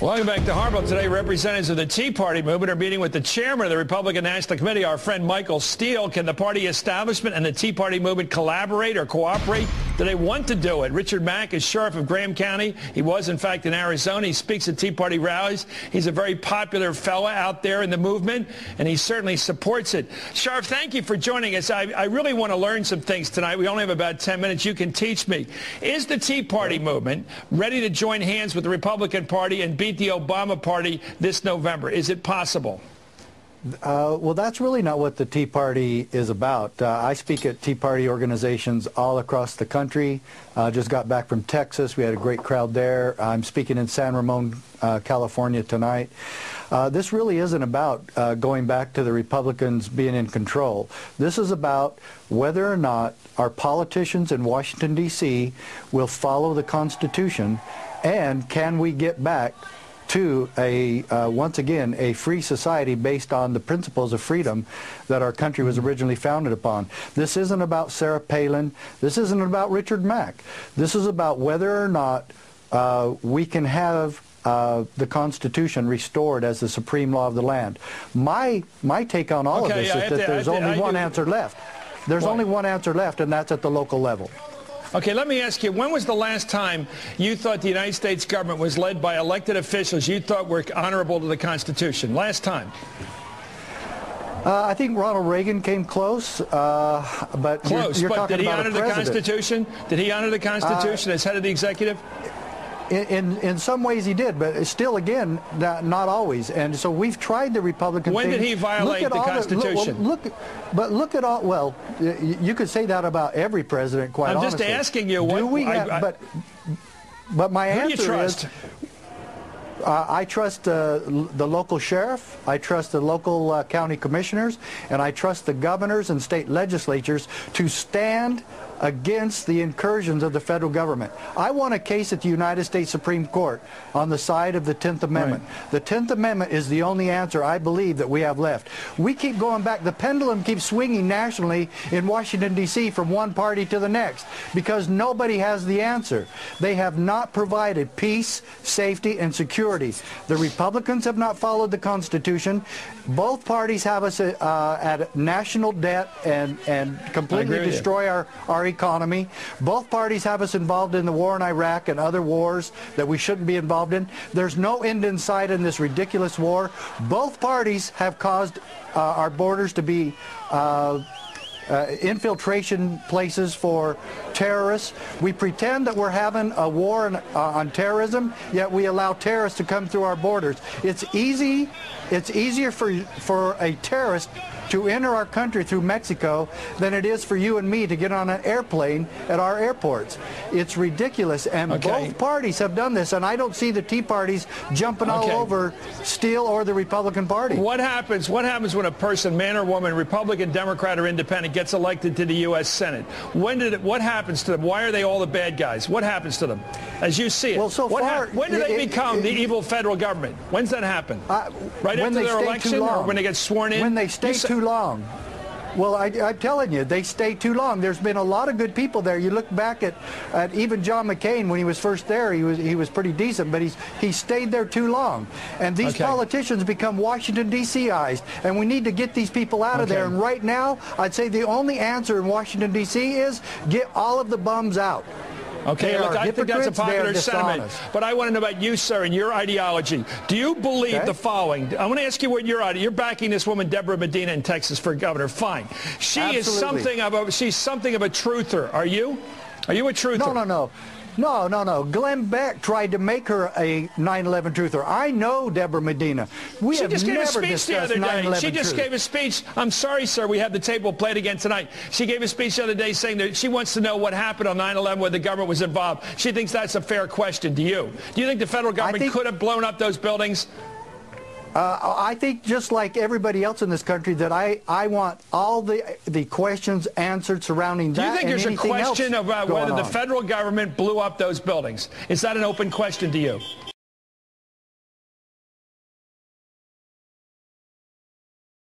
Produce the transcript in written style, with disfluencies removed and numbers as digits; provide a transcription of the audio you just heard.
Welcome back to Harville. Today, representatives of the Tea Party movement are meeting with the chairman of the Republican National Committee, our friend Michael Steele. Can the party establishment and the Tea Party movement collaborate or cooperate? Do they want to do it? Richard Mack is sheriff of Graham County. He was, in fact, in Arizona. He speaks at Tea Party rallies. He's a very popular fella out there in the movement, and he certainly supports it. Sheriff, thank you for joining us. I really want to learn some things tonight. We only have about 10 minutes. You can teach me. Is the Tea Party movement ready to join hands with the Republican Party and beat the Obama Party this November? Is it possible? Well, that's really not what the Tea Party is about. I speak at Tea Party organizations all across the country. Just got back from Texas. We had a great crowd there. I'm speaking in San Ramon, California tonight. This really isn't about going back to the Republicans being in control. This is about whether or not our politicians in Washington, D.C. will follow the Constitution, and can we get back to once again, a free society based on the principles of freedom that our country was originally founded upon. This isn't about Sarah Palin. This isn't about Richard Mack. This is about whether or not we can have the Constitution restored as the supreme law of the land. My take on all of this is that there's only one answer left. There's only one answer left, and that's at the local level. Okay, let me ask you, when was the last time you thought the United States government was led by elected officials you thought were honorable to the Constitution? Last time? I think Ronald Reagan came close, but you're talking did he about honor the Constitution? Did he honor the Constitution as head of the executive? In some ways he did, but still, again, not always. And so we've tried the Republican When thing. did he violate the Constitution? Look at all, well, you could say that about every president, quite honestly. I'm just asking you. But my answer answer do you trust? is, I trust the local sheriff, I trust the local county commissioners, and I trust the governors and state legislatures to stand against the incursions of the federal government. I want a case at the United States Supreme Court on the side of the 10th Amendment. Right. The 10th Amendment is the only answer, I believe, that we have left. We keep going back. The pendulum keeps swinging nationally in Washington, D.C. from one party to the next because nobody has the answer. They have not provided peace, safety, and security. The Republicans have not followed the Constitution. Both parties have us at national debt and completely destroy our economy. Both parties have us involved in the war in Iraq and other wars that we shouldn't be involved in. There's no end in sight in this ridiculous war. Both parties have caused our borders to be infiltration places for terrorists. We pretend that we're having a war on terrorism, yet we allow terrorists to come through our borders. It's easier for a terrorist to enter our country through Mexico than it is for you and me to get on an airplane at our airports. It's ridiculous, and both parties have done this, and I don't see the Tea Parties jumping all over Steele or the Republican Party. What happens when a person, man or woman, Republican, Democrat, or Independent, gets elected to the U.S. Senate? What happens to them? Why are they all the bad guys? What happens to them, as you see it? Well, so far, when do they become the evil federal government? When's that happen? Right after their election, or when they get sworn in? When they stay too long. Well, I'm telling you, they stay too long. There's been a lot of good people there. You look back at even John McCain when he was first there. He was pretty decent, but he stayed there too long. And these politicians become Washington D.C.ized, and we need to get these people out of there. And right now, I'd say the only answer in Washington D.C. is get all of the bums out. Okay, look, I think that's a popular sentiment. But I want to know about you, sir, and your ideology. Do you believe the following? I want to ask you what your ideology. You're backing this woman, Deborah Medina, in Texas for governor. Fine. She's something of a truther. Are you? Are you a truther? No. Glenn Beck tried to make her a 9/11 truther. I know Deborah Medina. She just gave a speech the other day. She just gave a speech. I'm sorry, sir. We have the tape. We'll play it again tonight. She gave a speech the other day saying that she wants to know what happened on 9/11 where the government was involved. She thinks that's a fair question. Do you? Do you think the federal government could have blown up those buildings? I think just like everybody else in this country that I want all the questions answered surrounding that. Do you think there's a question about whether the federal government blew up those buildings? Is that an open question to you?